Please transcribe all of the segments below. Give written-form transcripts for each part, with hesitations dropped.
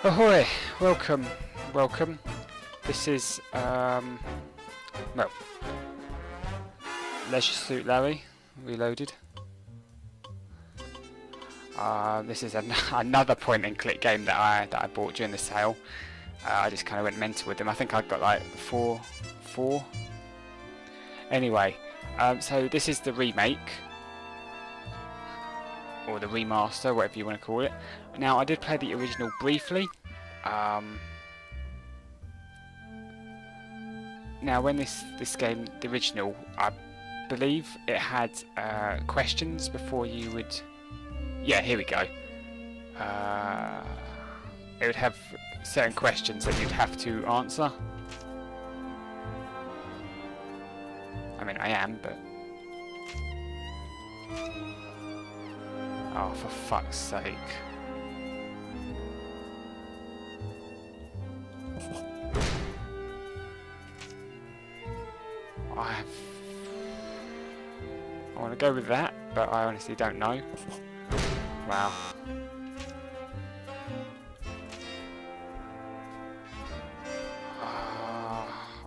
Ahoy! Welcome, welcome. This is, well, Leisure Suit Larry, Reloaded. This is another point-and-click game that I bought during the sale. I just kind of went mental with them. I think I got like four. Anyway, so this is the remake, or the remaster, whatever you want to call it. Now, I did play the original briefly. Now, when this game, the original, I believe it had questions before you would. Yeah, here we go. It would have certain questions that you'd have to answer. I mean, I am, but. Oh, for fuck's sake. I want to go with that, but I honestly don't know. Wow.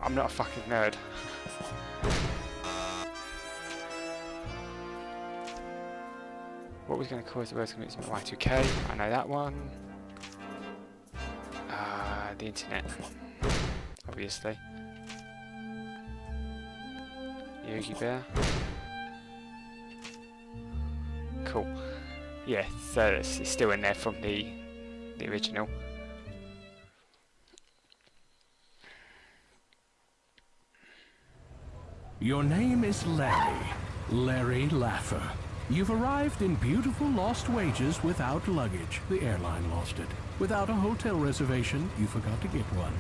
I'm not a fucking nerd. What was going to cause the worst commitment of Y2K? I know that one. The internet, obviously. Yogi Bear. Cool. Yeah, so it's still in there from the original. Your name is Larry Laffer. You've arrived in beautiful Lost Wages without luggage. The airline lost it. Without a hotel reservation, you forgot to get one.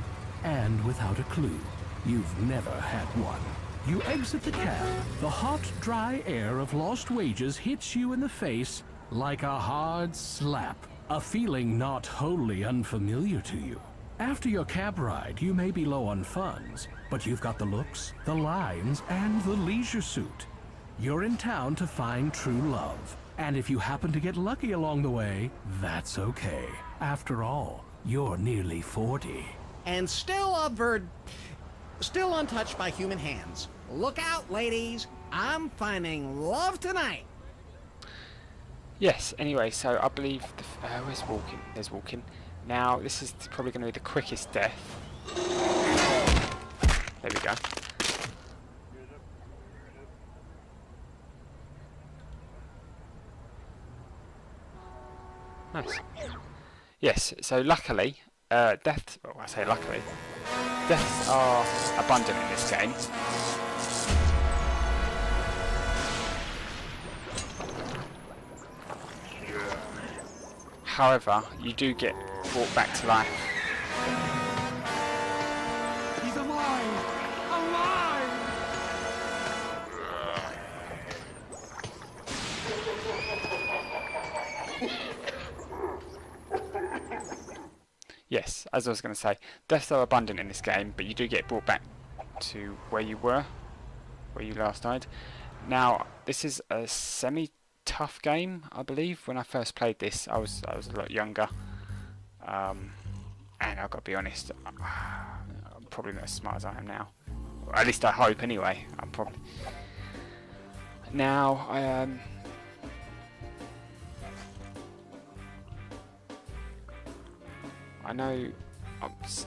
And without a clue, you've never had one. You exit the cab. The hot, dry air of Lost Wages hits you in the face like a hard slap. A feeling not wholly unfamiliar to you. After your cab ride, you may be low on funds, but you've got the looks, the lines, and the leisure suit. You're in town to find true love. And if you happen to get lucky along the way, that's okay. After all, you're nearly 40. And still still untouched by human hands. Look out, ladies. I'm finding love tonight. Yes, anyway, so I believe where's walking? There's walking. Now, this is probably going to be the quickest death. There we go. Nice. Yes, so luckily, deaths, well, I say luckily, deaths are abundant in this game. However, you do get brought back to life. He's alive! Alive! Yes, as I was going to say, deaths are abundant in this game, but you do get brought back to where you were, where you last died. Now, this is a semi-tough game, I believe. When I first played this, I was a lot younger, and I've got to be honest, I'm probably not as smart as I am now. Or at least I hope, anyway. I'm probably now. I know.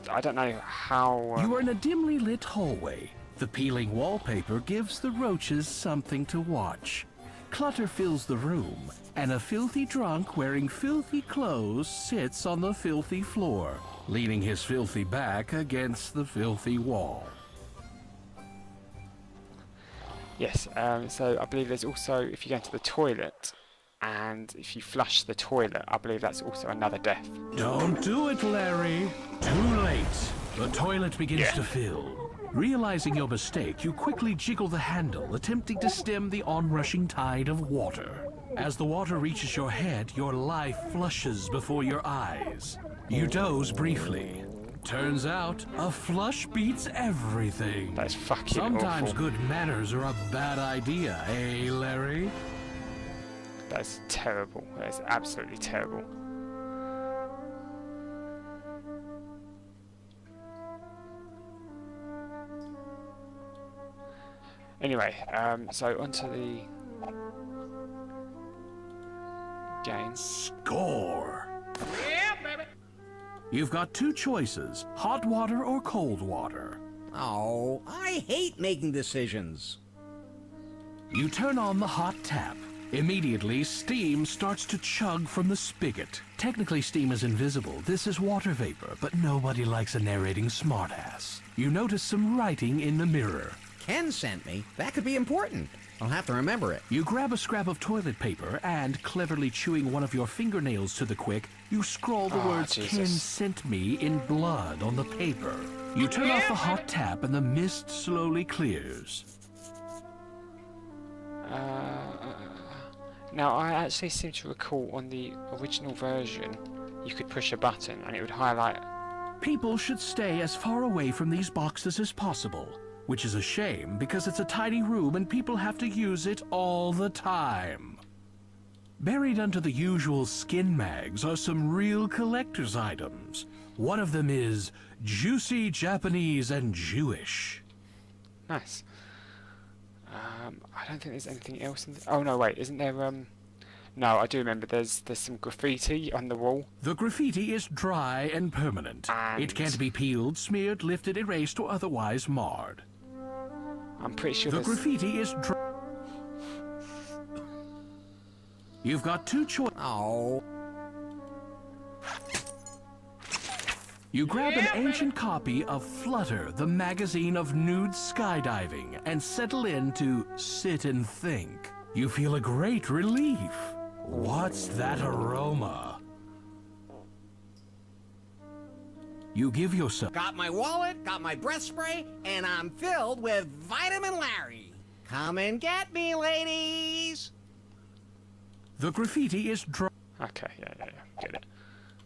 I don't know how. You are in a dimly lit hallway. The peeling wallpaper gives the roaches something to watch. Clutter fills the room, and a filthy drunk wearing filthy clothes sits on the filthy floor, leaning his filthy back against the filthy wall. Yes. So I believe there's also, if you go into the toilet, and if you flush the toilet, I believe that's also another death. Don't do it, Larry. Too late. The toilet begins to fill. Realizing your mistake, you quickly jiggle the handle, attempting to stem the onrushing tide of water. As the water reaches your head, your life flushes before your eyes. You doze briefly. Turns out, a flush beats everything. That's fucking Sometimes awful. good manners are a bad idea, eh, Larry? That's terrible. That's absolutely terrible. Anyway, so onto the game. Score! You've got two choices, hot water or cold water. Oh, I hate making decisions. You turn on the hot tap. Immediately, steam starts to chug from the spigot. Technically, steam is invisible. This is water vapor, but nobody likes a narrating smartass. You notice some writing in the mirror. Ken sent me. That could be important. I'll have to remember it. You grab a scrap of toilet paper and, cleverly chewing one of your fingernails to the quick, you scrawl the words Jesus. Ken sent me in blood on the paper. You turn off the hot tap and the mist slowly clears. Now, I actually seem to recall on the original version, you could push a button and it would highlight. People should stay as far away from these boxes as possible, which is a shame because it's a tiny room and people have to use it all the time. Buried under the usual skin mags are some real collector's items. One of them is juicy Japanese and Jewish. Nice. I don't think there's anything else in oh no, wait, isn't there, no, I do remember there's some graffiti on the wall. The graffiti is dry and permanent. And It can't be peeled, smeared, lifted, erased, or otherwise marred. I'm pretty sure The there's... graffiti is dry. You've got two choices. Oh. You grab an ancient copy of Flutter, the magazine of nude skydiving, and settle in to sit and think. You feel a great relief. What's that aroma? You give yourself... Got my wallet, got my breath spray, and I'm filled with Vitamin Larry. Come and get me, ladies. The graffiti is dry. Okay, yeah, get it.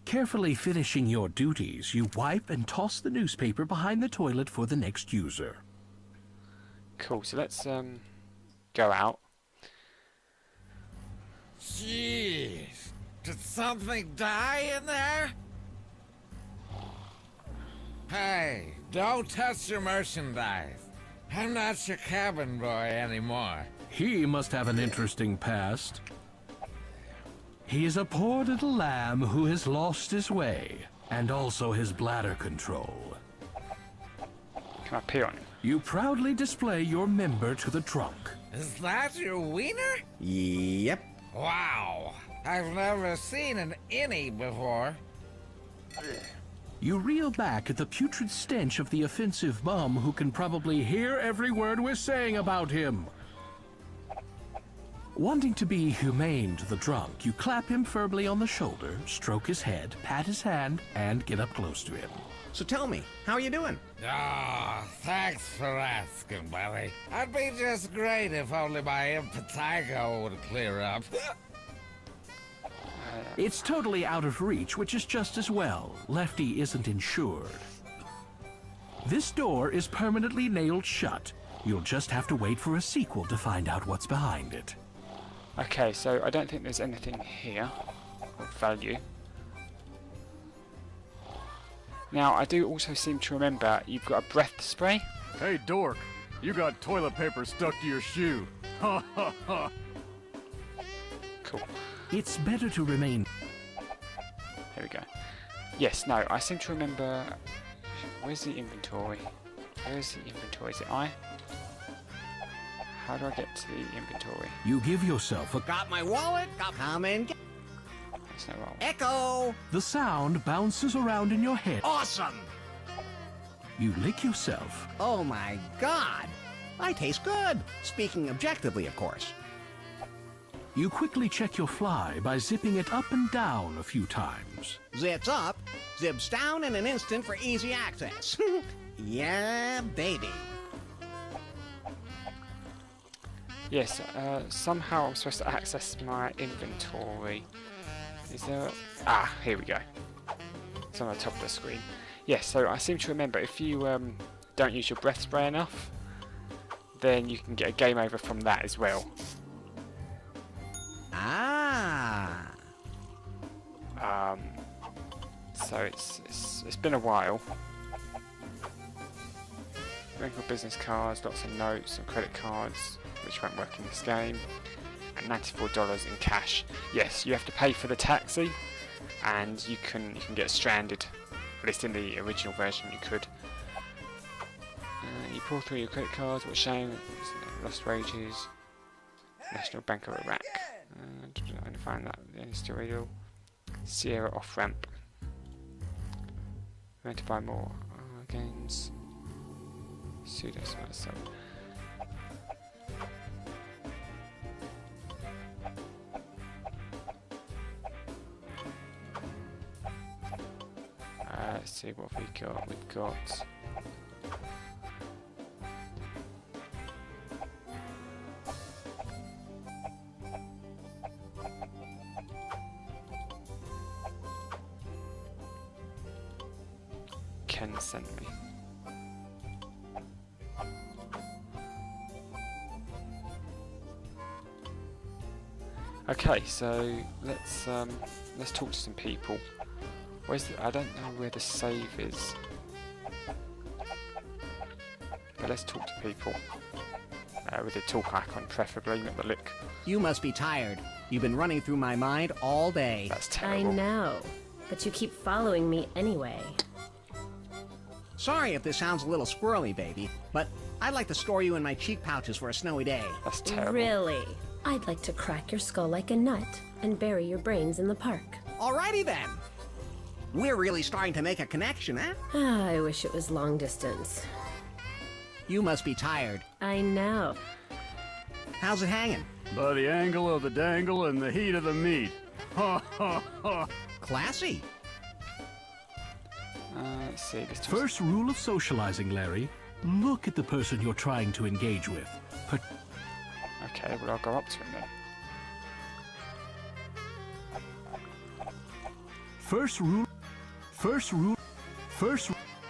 Carefully finishing your duties, you wipe and toss the newspaper behind the toilet for the next user. Cool, so let's, go out. Jeez, did something die in there? Hey, don't touch your merchandise. I'm not your cabin boy anymore. He must have an interesting past. He is a poor little lamb who has lost his way, and also his bladder control. Can I pee on him? You proudly display your member to the trunk. Is that your wiener? Yep. Wow, I've never seen an innie before. You reel back at the putrid stench of the offensive bum who can probably hear every word we're saying about him. Wanting to be humane to the drunk, you clap him firmly on the shoulder, stroke his head, pat his hand, and get up close to him. So tell me, how are you doing? Ah, thanks for asking, buddy. I'd be just great if only my impetigo would clear up. It's totally out of reach, which is just as well. Lefty isn't insured. This door is permanently nailed shut. You'll just have to wait for a sequel to find out what's behind it. Okay, so I don't think there's anything here of value. Now, I do also seem to remember you've got a breath spray. Hey, dork, you got toilet paper stuck to your shoe. Ha ha ha. Cool. It's better to remain... Here we go. Yes, no, I seem to remember... Where's the inventory? Where's the inventory? Is it I? How do I get to the inventory? You give yourself a... Got my wallet, come and get... There's no roll. Echo! The sound bounces around in your head. Awesome! You lick yourself. Oh my god! I taste good! Speaking objectively, of course. You quickly check your fly by zipping it up and down a few times. Zips up, zips down in an instant for easy access. Yeah, baby. Yes, somehow I'm supposed to access my inventory. Is there... Ah, here we go. It's on the top of the screen. Yes, so I seem to remember if you don't use your breath spray enough, then you can get a game over from that as well. Ah. So it's been a while. Wrinkle business cards, lots of notes and credit cards, which won't work in this game, and $94 in cash. Yes, you have to pay for the taxi, and you can get stranded. At least in the original version, you could. You pull through your credit cards. What a shame! Lost wages. National Bank of Iraq. I'm trying to find that. Still real. Sierra off ramp. Where to buy more games. Pseudo smart so. Let's see what we got. We've got Ken sent me. Okay, so let's talk to some people. Where's the, I don't know where the save is. But let's talk to people. With the talk icon preferably, not the look. You must be tired. You've been running through my mind all day. That's I terrible. know, but you keep following me anyway. Sorry if this sounds a little squirrely, baby, but I'd like to store you in my cheek pouches for a snowy day. That's terrible. Really? I'd like to crack your skull like a nut and bury your brains in the park. Alrighty then. We're really starting to make a connection, eh? I wish it was long distance. You must be tired. I know. How's it hanging? By the angle of the dangle and the heat of the meat. Ha ha ha. Classy. Let's see. This First rule of socializing, Larry. Look at the person you're trying to engage with. Okay, well I'll go up to him then.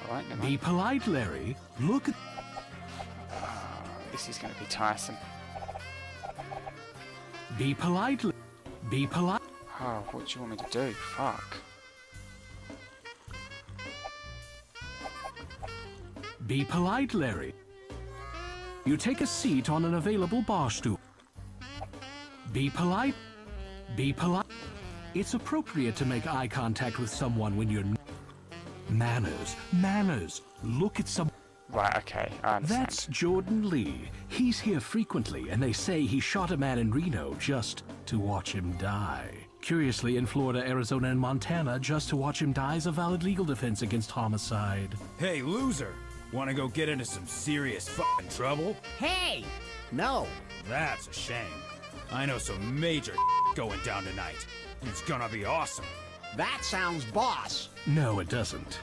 Alright, never be mind. polite, Larry. Look at... This is going to be tiresome. Be polite. Be polite. Oh, what do you want me to do? Fuck. Be polite, Larry. You take a seat on an available bar stool. Be polite. Be polite. It's appropriate to make eye contact with someone when you're... Manners. Manners. Look at some... Right, okay, I understand. That's Jordan Lee. He's here frequently, and they say he shot a man in Reno just to watch him die. Curiously, in Florida, Arizona, and Montana, just to watch him die is a valid legal defense against homicide. Hey, loser! Wanna go get into some serious fucking trouble? Hey! No. That's a shame. I know some major going down tonight. It's gonna be awesome. That sounds boss. No, it doesn't.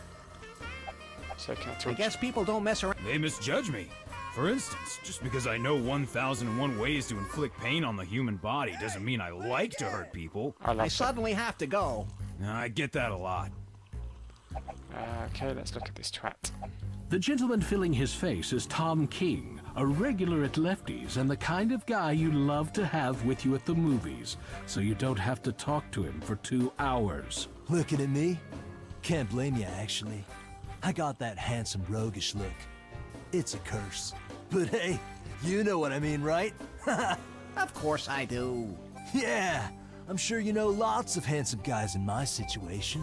So can I I talk guess people don't mess around. They misjudge me. For instance, just because I know 1001 ways to inflict pain on the human body doesn't mean I like to hurt people. I love I that. suddenly have to go. I get that a lot. Okay, let's look at this twat. The gentleman filling his face is Tom King, a regular at Lefty's and the kind of guy you love to have with you at the movies, so you don't have to talk to him for 2 hours. Looking at me? Can't blame you, actually. I got that handsome, roguish look. It's a curse. But hey, you know what I mean, right? Of course I do. Yeah, I'm sure you know lots of handsome guys in my situation.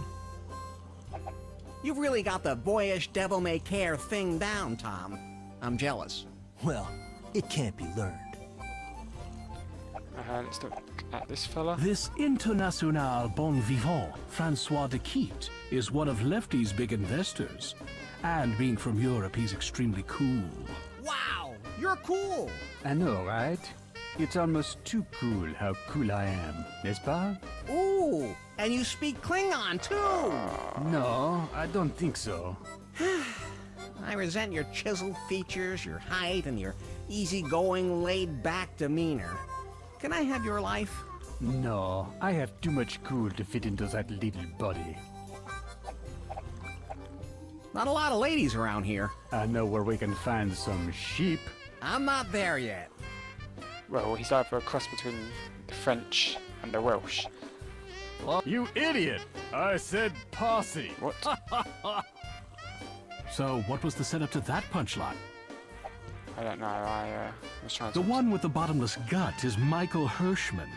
You've really got the boyish devil-may-care thing down, Tom. I'm jealous. Well, it can't be learned. Let's look at this fella. This international bon vivant, Francois de Quitte, is one of Lefty's big investors. And being from Europe, he's extremely cool. Wow, you're cool. I know, right? It's almost too cool how cool I am, n'est-ce pas? Ooh, and you speak Klingon, too. No, I don't think so. I resent your chiseled features, your height, and your easygoing, laid-back demeanor. Can I have your life? No, I have too much cool to fit into that little body. Not a lot of ladies around here. I know where we can find some sheep. I'm not there yet. Well, he's either a cross between the French and the Welsh. You idiot! I said posse. What? So, what was the setup to that punchline? I don't know. I was trying to. The one with the bottomless gut is Michael Hirschman.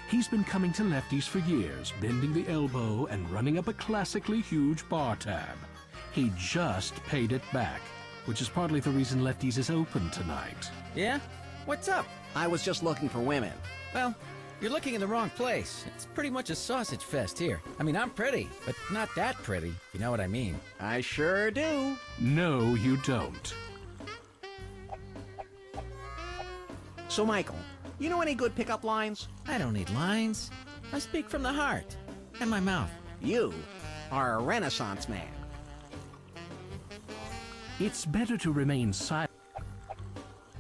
He's been coming to Lefty's for years, bending the elbow and running up a classically huge bar tab. He just paid it back, which is partly the reason Lefty's is open tonight. Yeah? What's up? I was just looking for women. Well, you're looking in the wrong place. It's pretty much a sausage fest here. I mean, I'm pretty, but not that pretty, if you know what I mean. I sure do. No, you don't. So, Michael, you know any good pickup lines? I don't need lines. I speak from the heart and my mouth. You are a Renaissance man. It's better to remain silent.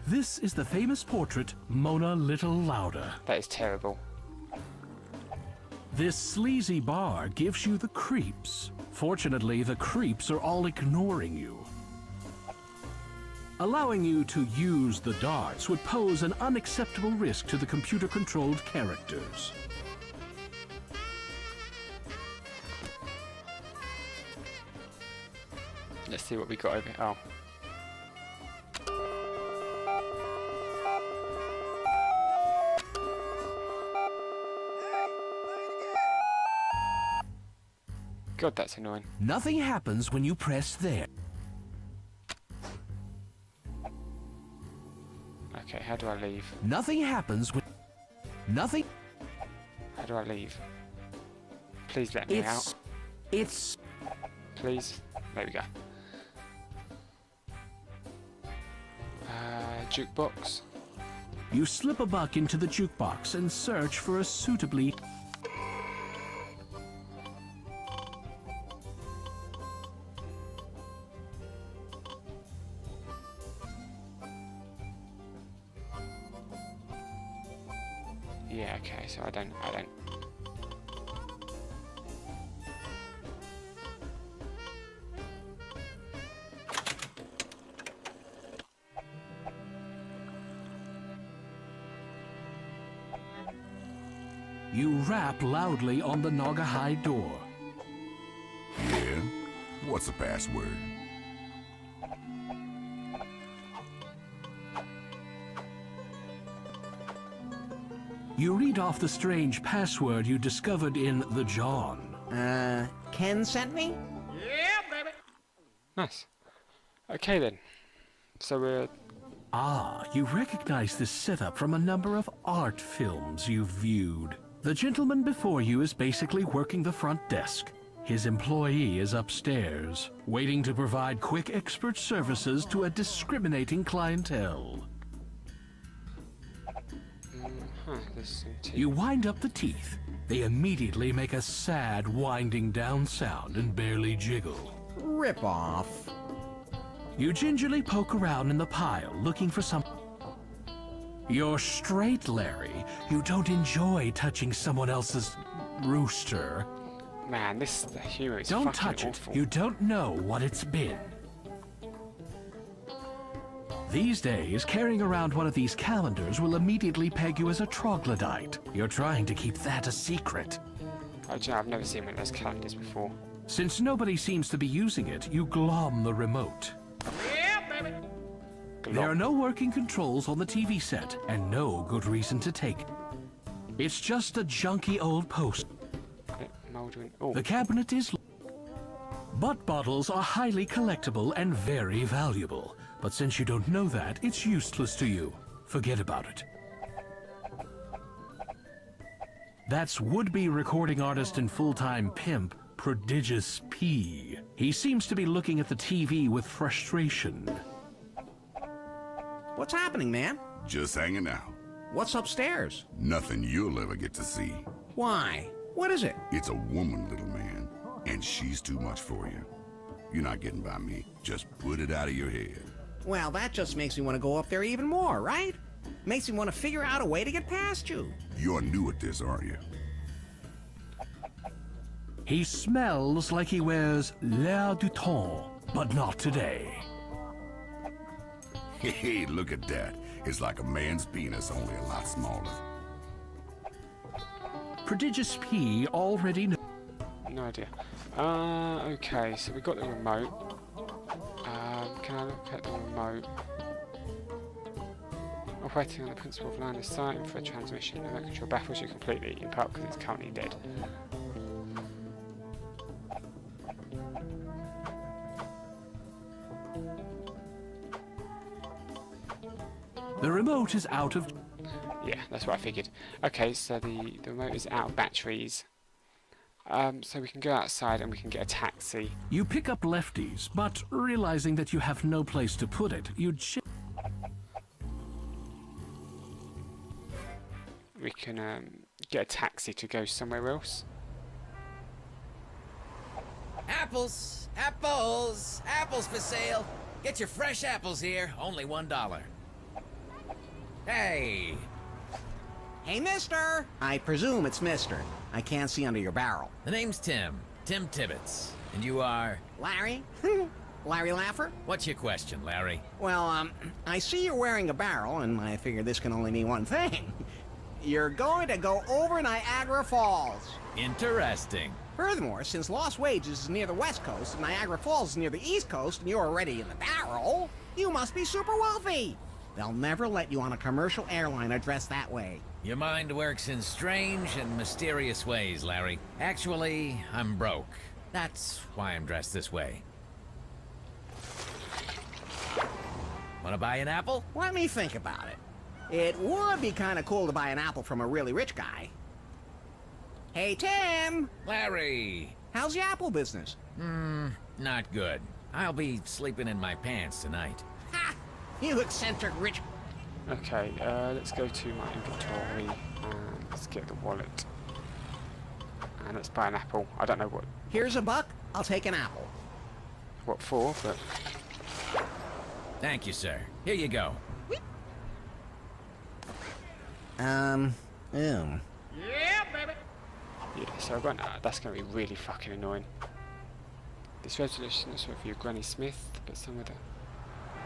This is the famous portrait, Mona Little Louder. That is terrible. This sleazy bar gives you the creeps. Fortunately, the creeps are all ignoring you. Allowing you to use the darts would pose an unacceptable risk to the computer-controlled characters. Let's see what we got over here. Oh. God, that's annoying. Nothing happens when you press there. Okay, how do I leave? Nothing happens when... Nothing... How do I leave? Please let me out. It's... Please. There we go. Jukebox. You slip a buck into the jukebox and search for a suitably... Yeah, okay, so I don't. You rap loudly on the Naugahyde door. Yeah? What's the password? You read off the strange password you discovered in the John. Ken sent me? Nice. Okay then. So we're... Ah, you recognize this setup from a number of art films you've viewed. The gentleman before you is basically working the front desk. His employee is upstairs, waiting to provide quick expert services to a discriminating clientele. You wind up the teeth. They immediately make a sad winding down sound and barely jiggle. Rip off. You gingerly poke around in the pile looking for some... You're straight, Larry. You don't enjoy touching someone else's rooster. Man, the humor is Don't fucking touch awful. it. You don't know what it's been. These days, carrying around one of these calendars will immediately peg you as a troglodyte. You're trying to keep that a secret. Oh, do you know, I've never seen one of those calendars before. Since nobody seems to be using it, you glom the remote. There are no working controls on the TV set, and no good reason to take it. It's just a junky old post. Oh. The cabinet is... Butt bottles are highly collectible and very valuable. But since you don't know that, it's useless to you. Forget about it. That's would-be recording artist and full-time pimp, Prodigious P. He seems to be looking at the TV with frustration. What's happening, man? Just hanging out. What's upstairs? Nothing you'll ever get to see. Why? What is it? It's a woman, little man, and she's too much for you. You're not getting by me. Just put it out of your head. Well, that just makes me want to go up there even more, right? Makes me want to figure out a way to get past you. You're new at this, aren't you? He smells like he wears l'air du temps, but not today. Hey, look at that. It's like a man's penis, only a lot smaller. Prodigious P already knows. No idea. Okay, so we got the remote. Can I look at the remote? operating on the principle of line of sight and for a transmission. The remote control baffles you completely, in part because it's currently dead. The remote is out of... Yeah, that's what I figured. Okay, so the remote is out of batteries. So we can go outside and we can get a taxi. You pick up lefties, but realizing that you have no place to put it, We can get a taxi to go somewhere else. Apples! Apples! Apples for sale! Get your fresh apples here, only $1. Hey! Hey, mister! I presume it's mister. I can't see under your barrel. The name's Tim. Tim Tibbetts. And you are? Larry? Larry Laffer? What's your question, Larry? Well, I see you're wearing a barrel, and I figure this can only mean one thing. You're going to go over Niagara Falls. Interesting. Furthermore, since Lost Wages is near the West Coast and Niagara Falls is near the East Coast and you're already in the barrel, you must be super wealthy. They'll never let you on a commercial airliner dressed that way. Your mind works in strange and mysterious ways, Larry. Actually, I'm broke. That's why I'm dressed this way. Wanna buy an apple? Let me think about it. It would be kind of cool to buy an apple from a really rich guy. Hey, Tim! Larry! How's the apple business? Not good. I'll be sleeping in my pants tonight. Ha! You eccentric rich... Okay, let's go to my inventory and let's get the wallet. And let's buy an apple. I don't know Here's $1. I'll take an apple. what for, but... Thank you, sir. Here you go. Yeah, so that's going to be really fucking annoying. This resolution is for your Granny Smith, but some of the...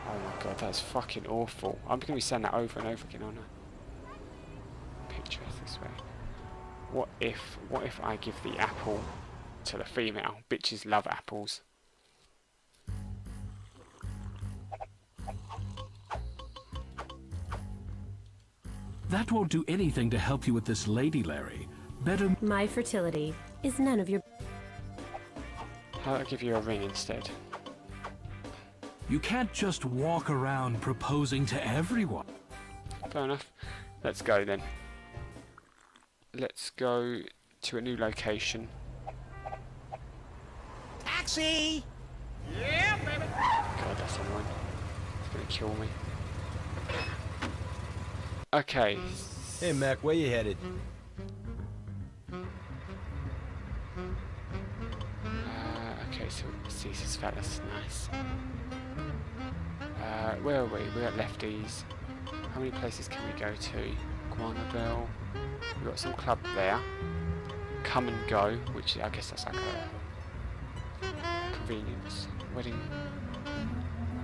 Oh my god, that's fucking awful. I'm going to be saying that over and over again, aren't I? Picture it this way. What if I give the apple to the female? Bitches love apples. That won't do anything to help you with this lady, Larry. Better... My fertility is none of your... How about I give you a ring instead? You can't just walk around proposing to everyone. Fair enough. Let's go then. Let's go to a new location. Taxi! God, that's annoying. It's gonna kill me. Okay. Hey, Mac, where you headed? Okay, so Caesar's Palace, nice. Where are we? We're at Lefties. How many places can we go to? Guanabel. We've got some club there. Come and Go, which I guess that's like a convenience. Wedding.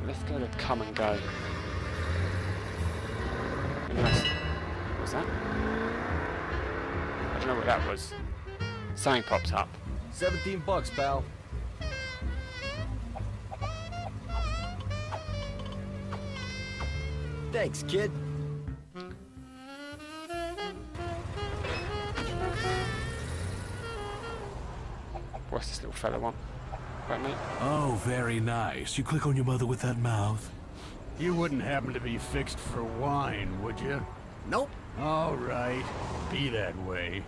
Let's go to Come and Go. What was that? I don't know what that was. Something popped up. $17, pal. Thanks, kid. What's this little fella want? Right, mate? Oh, very nice. You click on your mother with that mouth. You wouldn't happen to be fixed for wine, would you? Nope. All right. Be that way.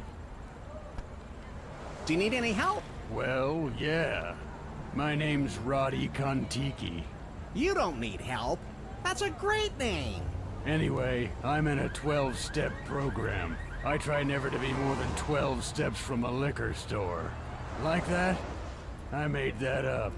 Do you need any help? Well, yeah. My name's Roddy Kontiki. You don't need help. That's a great name. Anyway, I'm in a 12-step program. I try never to be more than 12 steps from a liquor store. Like that? I made that up.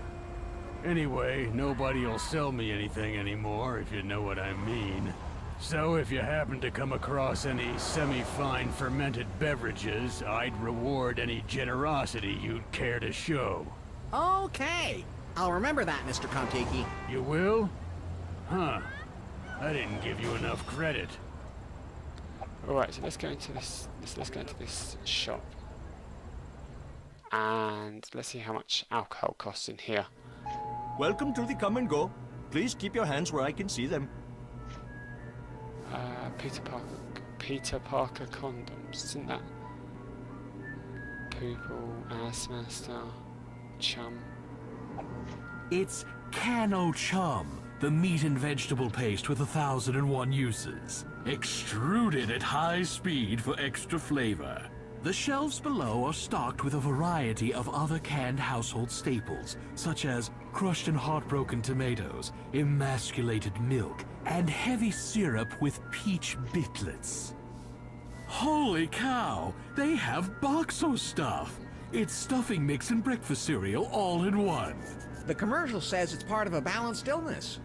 Anyway, nobody'll sell me anything anymore, if you know what I mean. So if you happen to come across any semi-fine fermented beverages, I'd reward any generosity you'd care to show. Okay. I'll remember that, Mr. Kontiki. You will? Huh. I didn't give you enough credit. Alright, so let's go into this shop. And let's see how much alcohol costs in here. Welcome to the Come and Go. Please keep your hands where I can see them. Peter Parker condoms, isn't that? Poople, ass master, chum. It's Cano Chum, the meat and vegetable paste with 1,001 uses. Extruded at high speed for extra flavor. The shelves below are stocked with a variety of other canned household staples, such as crushed and heartbroken tomatoes, emasculated milk, and heavy syrup with peach bitlets. Holy cow! They have Boxo stuff! It's stuffing mix and breakfast cereal all in one. The commercial says it's part of a balanced illness.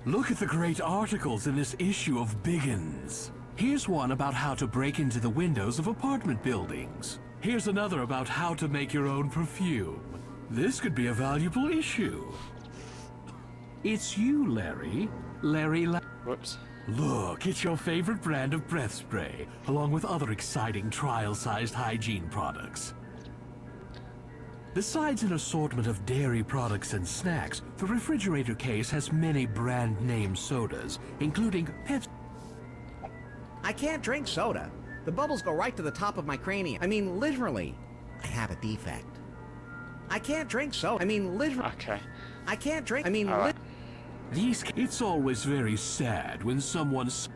Look at the great articles in this issue of Biggins. Here's one about how to break into the windows of apartment buildings. Here's another about how to make your own perfume. This could be a valuable issue. It's you, Larry. Whoops. Look, it's your favorite brand of breath spray, along with other exciting trial-sized hygiene products. Besides an assortment of dairy products and snacks, the refrigerator case has many brand-name sodas, including Pepsi. I can't drink soda. The bubbles go right to the top of my cranium. I mean, literally. I have a defect. I can't drink soda. I mean, literally. Okay. I can't drink. I mean, Alright. It's always very sad when someone's...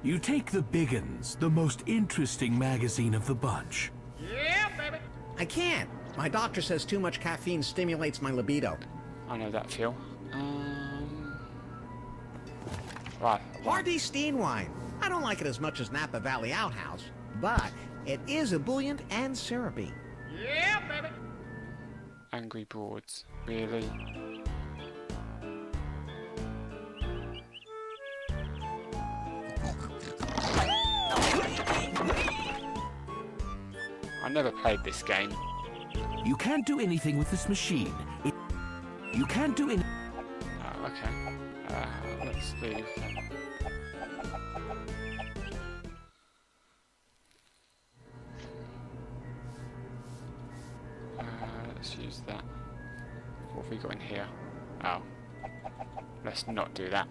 You take the Biggins, the most interesting magazine of the bunch. I can't. My doctor says too much caffeine stimulates my libido. I know that feel. Right. Hardee wine. I don't like it as much as Napa Valley Outhouse, but it is ebullient and syrupy. Angry Broads. Really? I never played this game. You can't do anything with this machine. You can't do any... Oh, okay. Let's leave. Let's use that. What have we got in here? Oh. Let's not do that.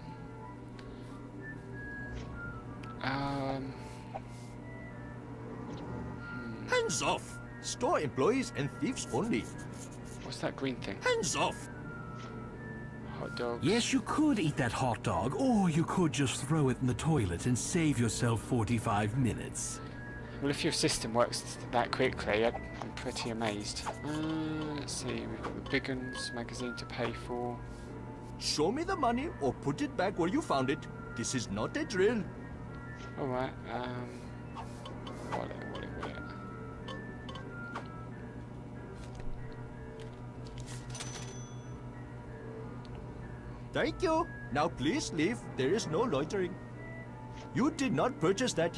Hands off! Store employees and thieves only. What's that green thing? Hands off! Hot dogs. Yes, you could eat that hot dog, or you could just throw it in the toilet and save yourself 45 minutes. Well, if your system works that quickly, I'm pretty amazed. Let's see, we've got the Biggins magazine to pay for. Show me the money or put it back where you found it. This is not a drill. Alright, wallet. Thank you. Now please leave. There is no loitering. You did not purchase that.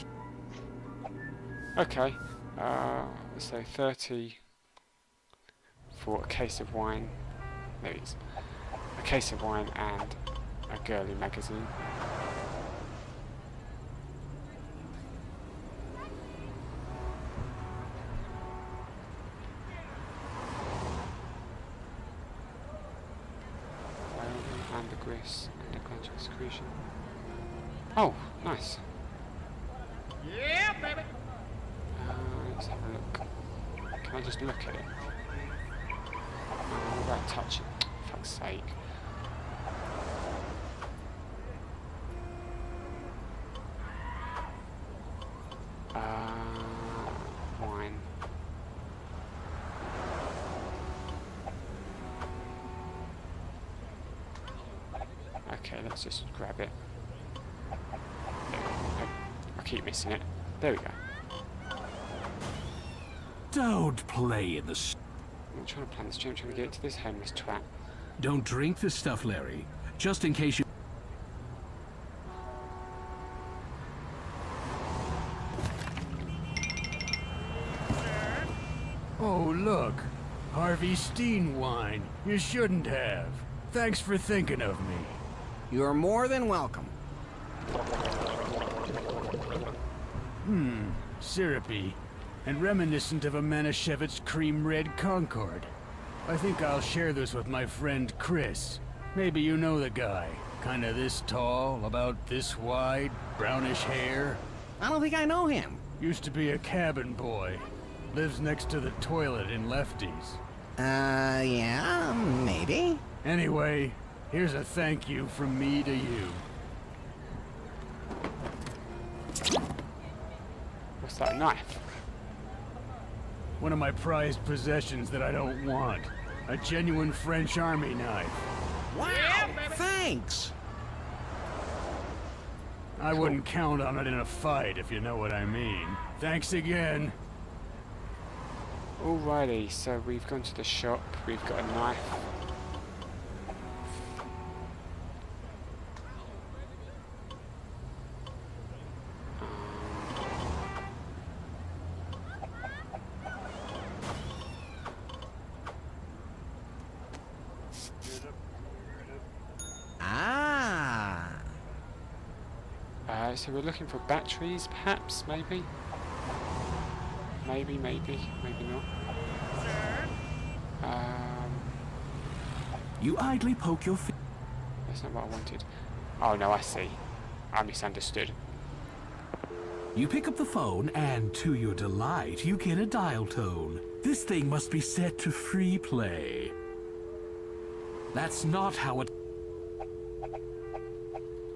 Okay, so 30 for a case of wine. There it is. A case of wine and a girly magazine. Ambergris and eclectic secretion. Oh, nice. Yeah, baby. Let's have a look. Can I just look at it? What about touch it? For fuck's sake. Wine. Okay, let's just grab it. I keep missing it. There we go. Don't play in the... I'm trying to plan this. I'm trying to get to this homeless twat. Don't drink this stuff, Larry. Just in case you... Oh, look. Harvey Steen wine. You shouldn't have. Thanks for thinking of me. You're more than welcome. Syrupy. And reminiscent of a Manischewitz cream red Concorde. I think I'll share this with my friend Chris. Maybe you know the guy. Kinda this tall, about this wide, brownish hair. I don't think I know him. Used to be a cabin boy. Lives next to the toilet in Lefty's. Yeah, maybe. Anyway, here's a thank you from me to you. What's that, knife? One of my prized possessions that I don't want. A genuine French army knife. Wow, thanks. I wouldn't count on it in a fight, if you know what I mean. Thanks again. Alrighty, so we've gone to the shop, we've got a knife. So we're looking for batteries, perhaps, maybe? Maybe not. You idly poke your That's not what I wanted. Oh no, I see. I misunderstood. You pick up the phone, and to your delight, you get a dial tone. This thing must be set to free play. That's not how it...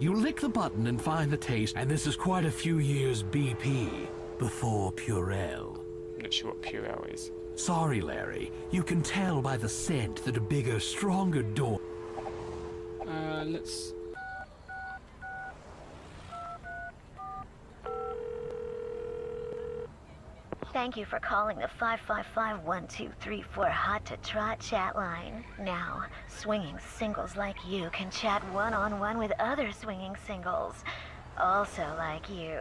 You lick the button and find the taste, and this is quite a few years BP before Purell. I'm not sure what Purell is. Sorry, Larry. You can tell by the scent that a bigger, stronger door... Let's... Thank you for calling the 555-1234 Hot to Trot chat line. Now, swinging singles like you can chat one-on-one with other swinging singles. Also like you.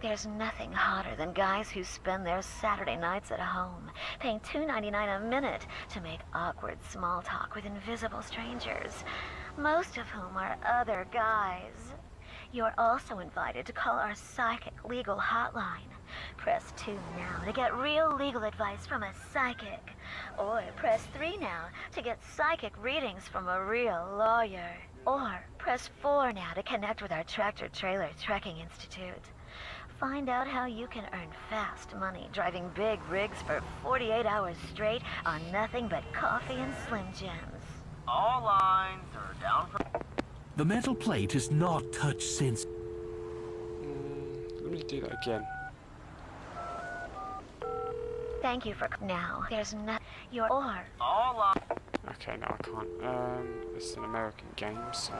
There's nothing hotter than guys who spend their Saturday nights at home, paying $2.99 a minute to make awkward small talk with invisible strangers, most of whom are other guys. You're also invited to call our psychic legal hotline. Press 2 now to get real legal advice from a psychic. Or press 3 now to get psychic readings from a real lawyer. Or press 4 now to connect with our tractor-trailer trekking institute. Find out how you can earn fast money driving big rigs for 48 hours straight on nothing but coffee and Slim Jims. All lines are down for... The metal plate is not touch sensitive. Let me do that again. Thank you for... Now, there's not... Your... Or... All lines... Okay, no, I can't. This is an American game, so...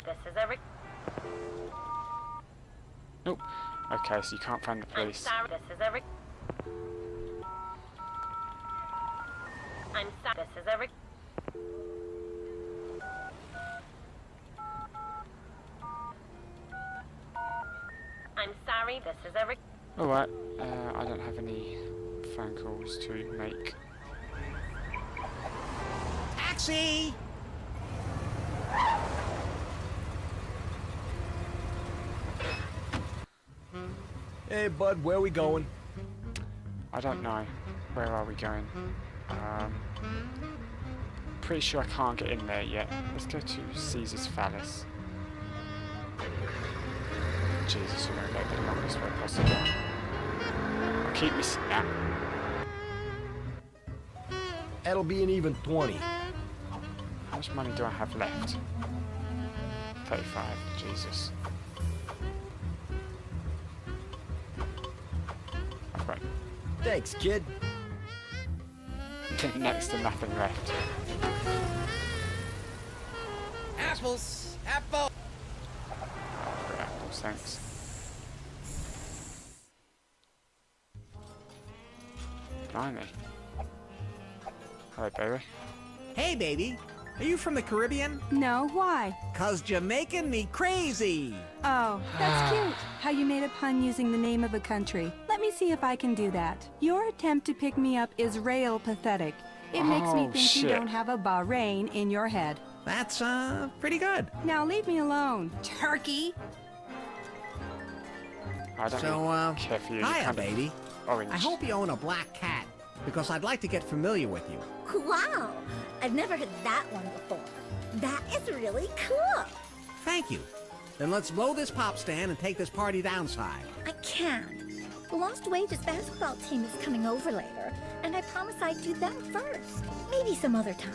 This is every... Nope. Okay, so you can't find the police. I'm sorry. This is every... I'm sorry. This is every... I'm sorry. This is every... Alright, I don't have any phone calls to make. Taxi! Hey, bud, where are we going? I don't know. Where are we going? Pretty sure I can't get in there yet. Let's go to Caesar's Phallus. Jesus, we're going to go the longest way possible. Keep me now. That'll be an even 20. How much money do I have left? 35. Jesus. Right. Thanks, kid. Next to nothing left. Apples! Apple! For apples, thanks. Blimey. Hello, baby. Hey, baby. Are you from the Caribbean? No, why? 'Cause Jamaican me crazy. Oh, that's cute. How you made a pun using the name of a country. Let me see if I can do that. Your attempt to pick me up is rail pathetic. It makes me think you don't have a Bahrain in your head. That's, pretty good. Now leave me alone, turkey. I don't So, really care for you. hiya, baby. Orange. I hope you own a black cat. because I'd like to get familiar with you. Wow! I've never heard that one before. That is really cool. Thank you. Then let's blow this pop stand and take this party downside. I can't. The Lost Wages basketball team is coming over later, and I promised I'd do them first. Maybe some other time.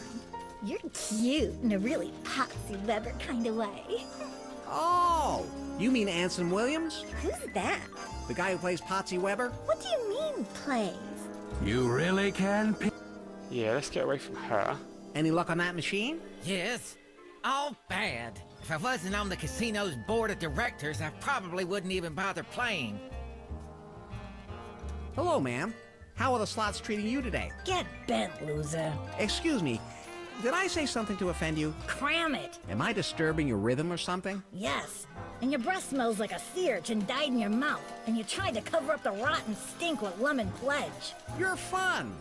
You're cute in a really Patsy Weber kind of way. Oh, you mean Anson Williams? Who's that? The guy who plays Patsy Weber? What do you mean, plays? You really can pick. Yeah, let's get away from her. Any luck on that machine? Yes. All bad. If I wasn't on the casino's board of directors, I probably wouldn't even bother playing. Hello, ma'am. How are the slots treating you today? Get bent, loser. Excuse me, did I say something to offend you? Cram it. Am I disturbing your rhythm or something? Yes. And your breath smells like a sea urchin died in your mouth, and you tried to cover up the rotten stink with lemon pledge. You're fun.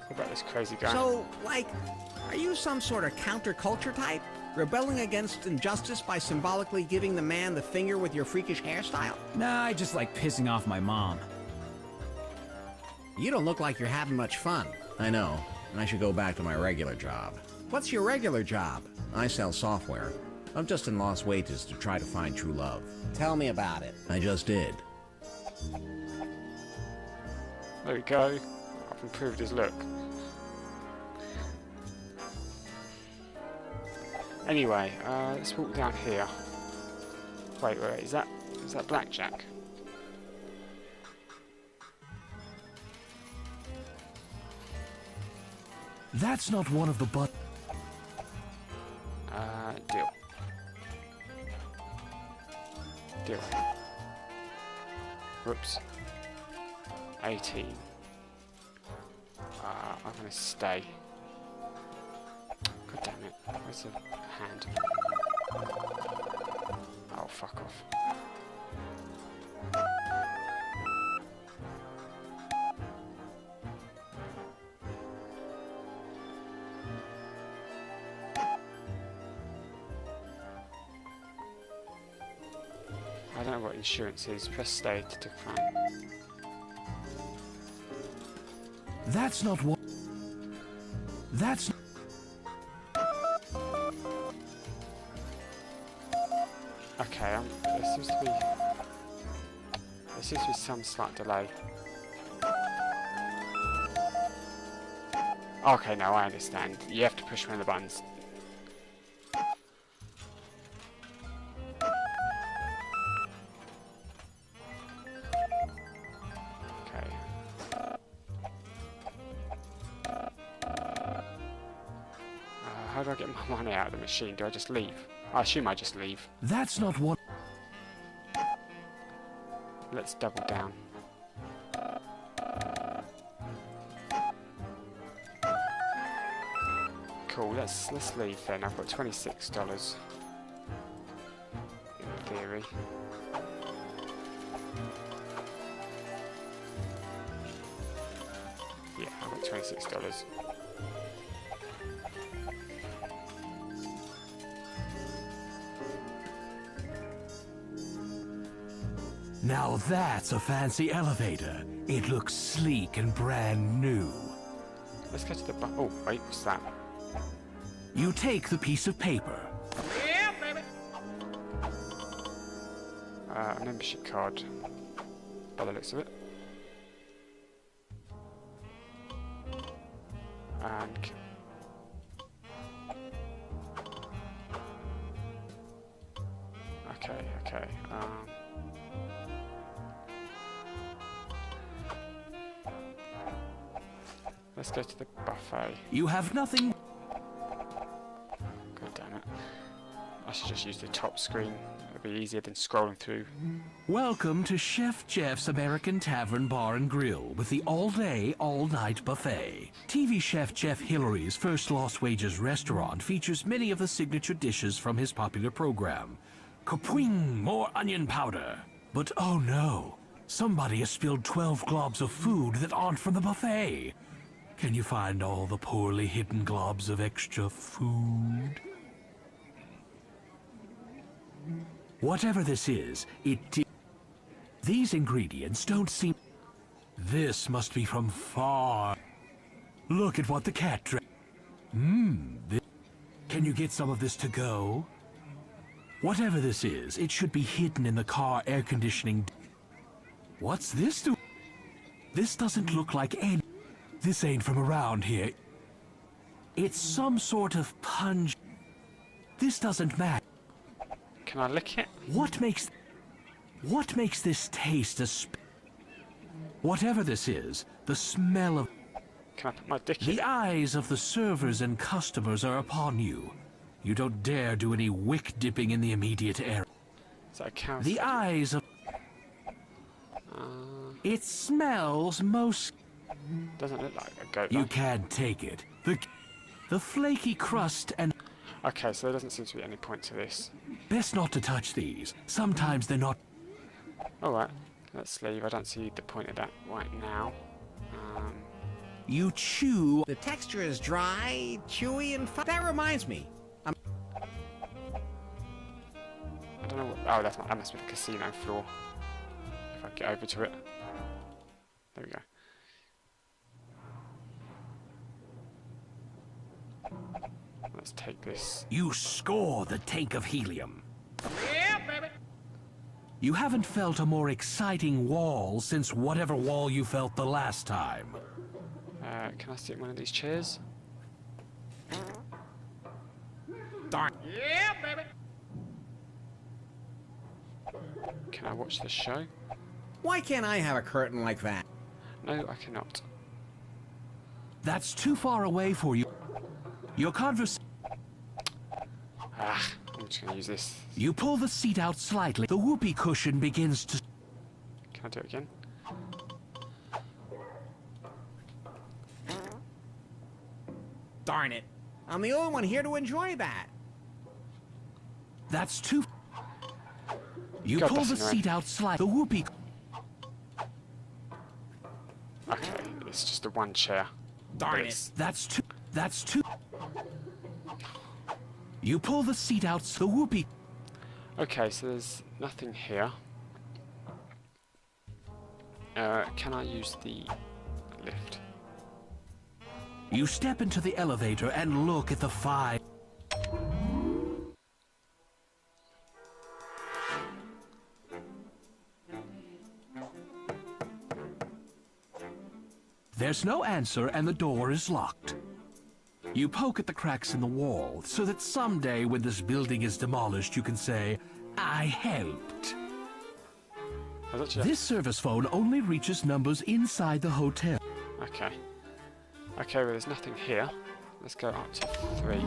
What about this crazy guy? So, like, are you some sort of counterculture type? Rebelling against injustice by symbolically giving the man the finger with your freakish hairstyle? Nah, I just like pissing off my mom. You don't look like you're having much fun. I know. I should go back to my regular job. What's your regular job? I sell software. I'm just in lost wages to try to find true love. Tell me about it. I just did. There we go. I've improved his look. Anyway, let's walk down here. Wait, is that blackjack? That's not one of the Deal. Deal. Whoops. 18. I'm gonna stay. God damn it. Where's the hand? Oh, fuck off. I don't know what insurance is. Press stay to decline. That's not what. That's. Okay, there seems to be some slight delay. Okay, now I understand. You have to push one of the buttons. How do I get my money out of the machine? Do I just leave? I assume I just leave. That's not what. Let's double down. Cool, let's leave then. I've got $26 in theory. Yeah, I've got $26. Now that's a fancy elevator. It looks sleek and brand new. Let's go to the oh, wait, what's that? You take the piece of paper. Yeah, baby. A membership card, by the looks of it. And okay. Let's go to the buffet. You have nothing. God damn it. I should just use the top screen. It'll be easier than scrolling through. Welcome to Chef Jeff's American Tavern Bar and Grill with the all-day, all-night buffet. TV chef Jeff Hillary's first Lost Wages restaurant features many of the signature dishes from his popular program. Kapwing, more onion powder. But oh no, somebody has spilled 12 globs of food that aren't from the buffet. Can you find all the poorly hidden globs of extra food? Whatever this is, these ingredients don't seem... This must be from far. Look at what the cat drank. Can you get some of this to go? Whatever this is, it should be hidden in the car air conditioning. What's this do? This doesn't look like any. This ain't from around here. It's some sort of punch. This doesn't matter. Can I lick it? What makes this taste whatever this is, the smell of. Can I put my dick in? The eyes of the servers and customers are upon you. You don't dare do any wick dipping in the immediate area. Is that a cow? The eyes of. It smells most. Doesn't look like a goat. You though. can't take it. The flaky crust and. Okay, so there doesn't seem to be any point to this. Best not to touch these. Sometimes they're not. Alright, let's leave. I don't see the point of that right now. You chew. The texture is dry, chewy, and that reminds me. I don't know what. Oh, that must be the casino floor. If I get over to it. There we go. Let's take this. You score the tank of helium. Yeah, baby. You haven't felt a more exciting wall since whatever wall you felt the last time. Can I sit in one of these chairs? Darn. Yeah, baby. Can I watch the show? Why can't I have a curtain like that? No, I cannot. That's too far away for you. Your conversation. I'm just gonna use this. You pull the seat out slightly. The whoopee cushion begins to. Can I do it again? Darn it. I'm the only one here to enjoy that. That's too. You God, pull that's the annoying. seat out slightly. The whoopee. Okay, it's just the one chair. Darn But it. That's too. That's too. You pull the seat out. The whoopee. Okay, so there's nothing here. Can I use the lift? You step into the elevator and look at the five. There's no answer and the door is locked. You poke at the cracks in the wall so that someday when this building is demolished you can say, I helped. This service phone only reaches numbers inside the hotel. Okay. Okay, well there's nothing here. Let's go up to 3.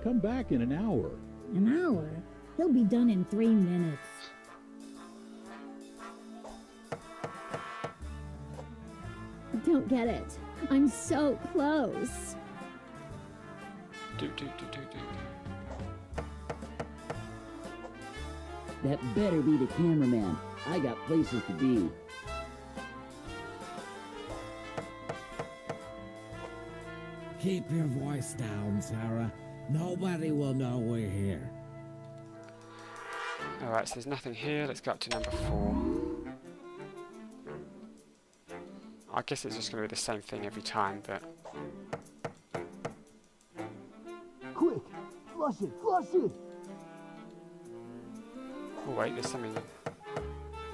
Come back in an hour. An hour? He'll be done in 3 minutes. Don't get it. I'm so close. Do. That better be the cameraman. I got places to be. Keep your voice down, Sarah. Nobody will know we're here. Alright, so there's nothing here. Let's go up to number 4. I guess it's just going to be the same thing every time, but... Quick! Flush it! Flush it! Oh wait, there's something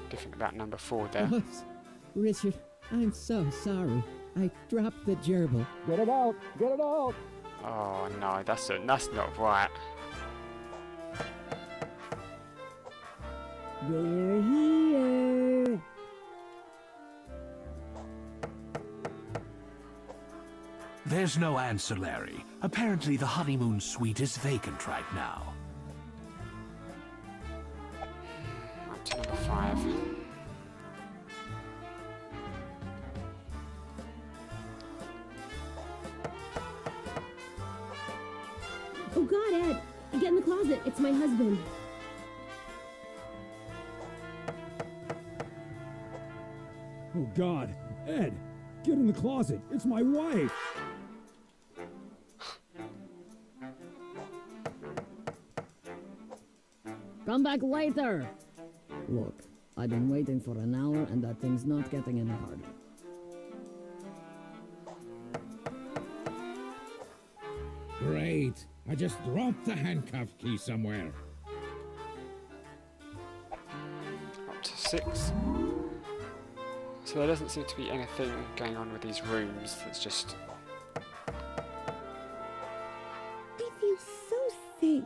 different about number 4 there. Whoops. Richard, I'm so sorry. I dropped the gerbil. Get it out! Get it out! Oh no, that's not right. They're here! There's no answer, Larry. Apparently the honeymoon suite is vacant right now. Up to number 5. Oh God, Ed! Get in the closet. It's my husband. Oh God, Ed, get in the closet. It's my wife. Come back later! Look, I've been waiting for an hour and that thing's not getting any harder. Great. I just dropped the handcuff key somewhere. Up to 6. So there doesn't seem to be anything going on with these rooms. It's just... I feel so safe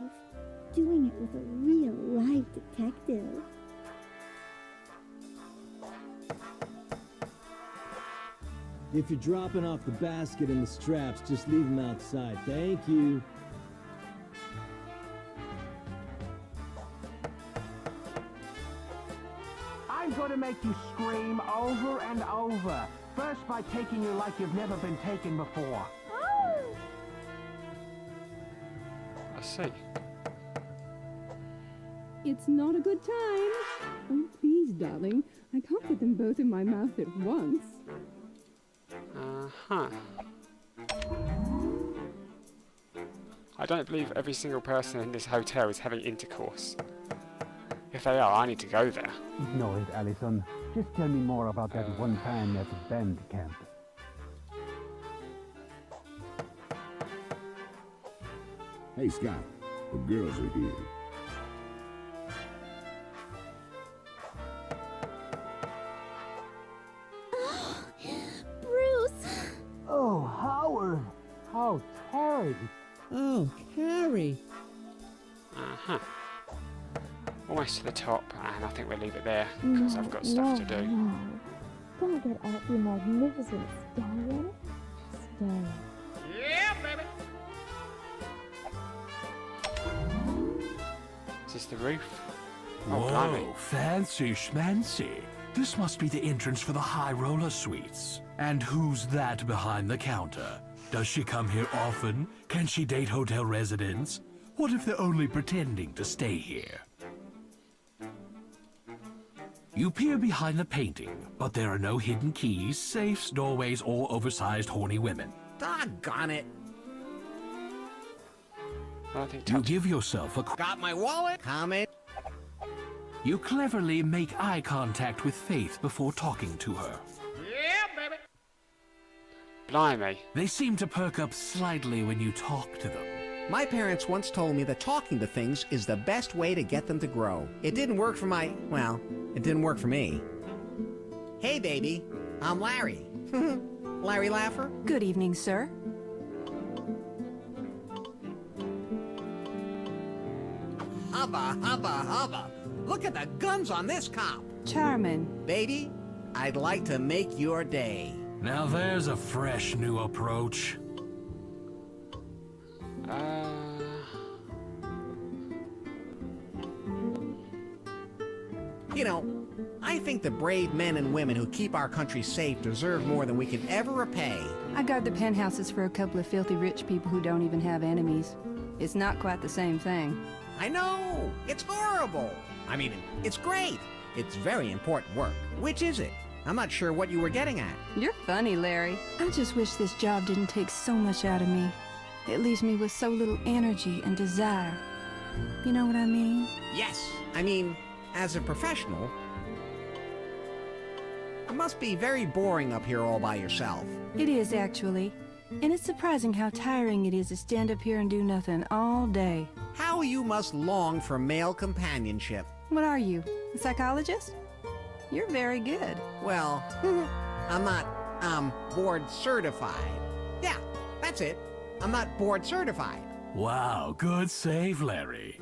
doing it with a real live detective. If you're dropping off the basket and the straps, just leave them outside. Thank you. I'm going to make you scream over and over. First by taking you like you've never been taken before. I see. It's not a good time. Oh, please, darling. I can't get them both in my mouth at once. Uh-huh. I don't believe every single person in this hotel is having intercourse. If they are, I need to go there. Ignore it, Allison. Just tell me more about that one time at the band camp. Hey, Scott. The girls are here. Bruce! Oh, Howard! Oh, Terry! Oh, Carrie! Uh-huh. Almost to the top, and I think we'll leave it there, because I've got stuff to do. No. Gotta get out your magnificent stallion. Stay. Yeah, baby. Is this the roof? Whoa, blimey. fancy schmancy. This must be the entrance for the high roller suites. And who's that behind the counter? Does she come here often? Can she date hotel residents? What if they're only pretending to stay here? You peer behind the painting, but there are no hidden keys, safes, doorways, or oversized horny women. Doggone it. I think You give yourself a... Got my wallet? Comment. You cleverly make eye contact with Faith before talking to her. Yeah, baby. Blimey. They seem to perk up slightly when you talk to them. My parents once told me that talking to things is the best way to get them to grow. It didn't work for well, it didn't work for me. Hey, baby. I'm Larry. Larry Laffer? Good evening, sir. Hubba, hubba, hubba. Look at the guns on this cop. Charmin. Baby, I'd like to make your day. Now there's a fresh new approach. You know, I think the brave men and women who keep our country safe deserve more than we can ever repay. I guard the penthouses for a couple of filthy rich people who don't even have enemies. It's not quite the same thing. I know! It's horrible! I mean, it's great! It's very important work. Which is it? I'm not sure what you were getting at. You're funny, Larry. I just wish this job didn't take so much out of me. It leaves me with so little energy and desire. You know what I mean? Yes! I mean, as a professional, it must be very boring up here all by yourself. It is, actually. And it's surprising how tiring it is to stand up here and do nothing all day. How you must long for male companionship. What are you, a psychologist? You're very good. Well, I'm not, board certified. Yeah, that's it. I'm not board certified. Wow, good save, Larry.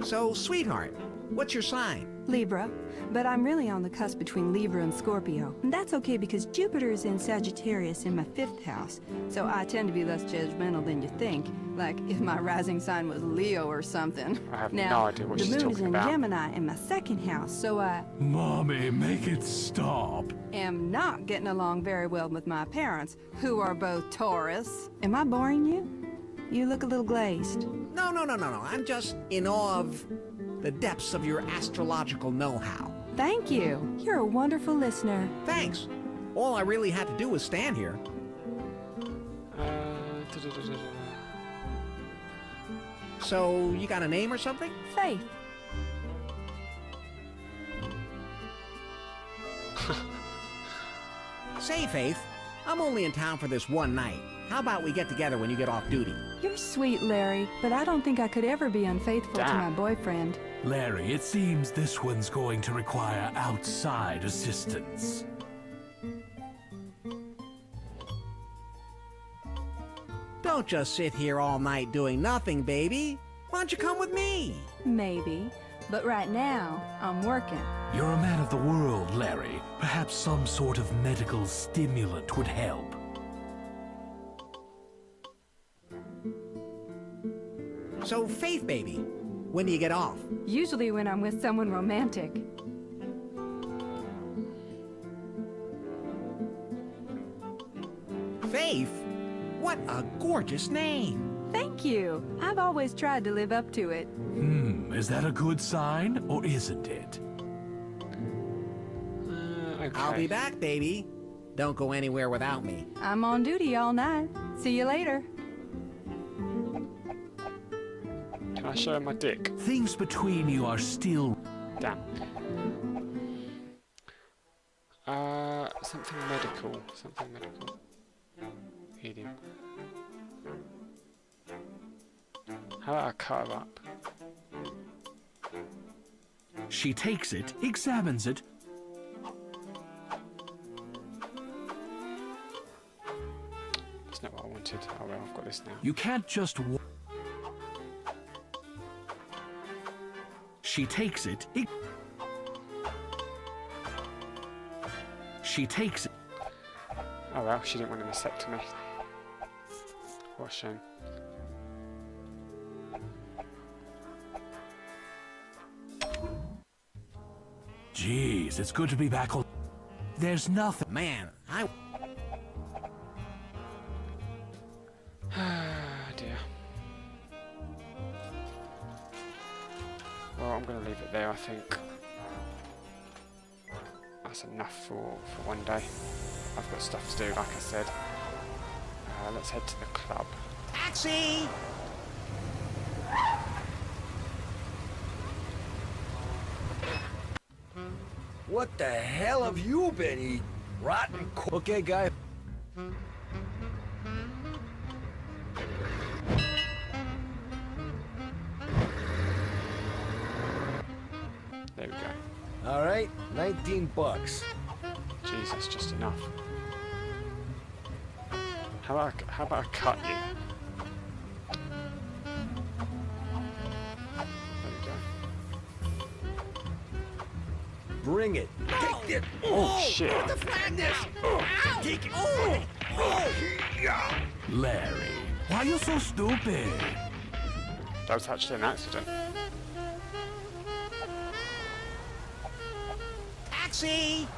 So, sweetheart, what's your sign? Libra, but I'm really on the cusp between Libra and Scorpio. And that's okay because Jupiter is in Sagittarius in my 5th house, so I tend to be less judgmental than you think. Like if my rising sign was Leo or something. I have now, no idea what she's the moon talking is in about. Gemini in my 2nd house, so I Mommy, make it stop. am not getting along very well with my parents, who are both Taurus. Am I boring you? You look a little glazed. No. I'm just in awe of the depths of your astrological know-how. Thank you. You're a wonderful listener. Thanks. All I really had to do was stand here. So, you got a name or something? Faith. Say, Faith, I'm only in town for this one night. How about we get together when you get off duty? You're sweet, Larry, but I don't think I could ever be unfaithful to my boyfriend. Larry, it seems this one's going to require outside assistance. Don't just sit here all night doing nothing, baby. Why don't you come with me? Maybe, but right now, I'm working. You're a man of the world, Larry. Perhaps some sort of medical stimulant would help. So, Faith, baby, when do you get off? Usually when I'm with someone romantic. Faith? What a gorgeous name. Thank you. I've always tried to live up to it. Is that a good sign, or isn't it? Okay. I'll be back, baby. Don't go anywhere without me. I'm on duty all night. See you later. Can I show him my dick? Things between you are still... Damn. Something medical. Something medical. Medium. How about I cut her up? She takes it, examines it. That's not what I wanted. Oh well, I've got this now. You can't just... She takes it. She takes it. Oh well, she didn't want a mastectomy. What a shame. Jeez, it's good to be back on... There's nothing... Man, Dear. Well, I'm going to leave it there, I think. That's enough for one day. I've got stuff to do, like I said. Let's head to the club. Taxi! What the hell have you been eating? Rotten okay, guy. There we go. All right, $19. Jesus, just enough. How about I cut you? There we go. Bring it. Take it. Oh shit! Take it. Larry, why are you so stupid? That was actually an accident. Taxi!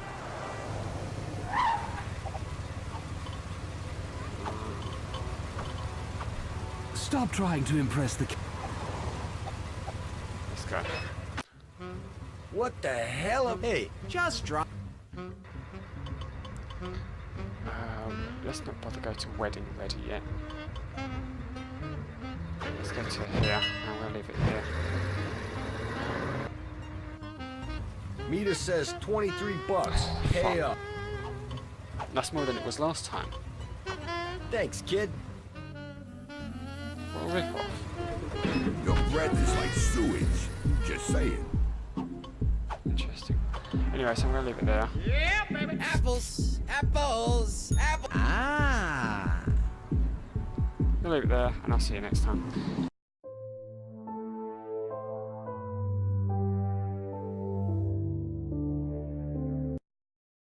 Stop trying to impress the... Let's go. What the hell? Hey, just drop. Let's not bother go to wedding ready yet. Let's go to here. I'm gonna leave it here. Meter says $23. Pay up. That's more than it was last time. Thanks, kid. What a rip-off. Your breath is like sewage. Just saying. Interesting. Anyway, so I'm gonna leave it there. Yeah, baby. Apples, apples, apples. Ah. I'm gonna leave it there, and I'll see you next time.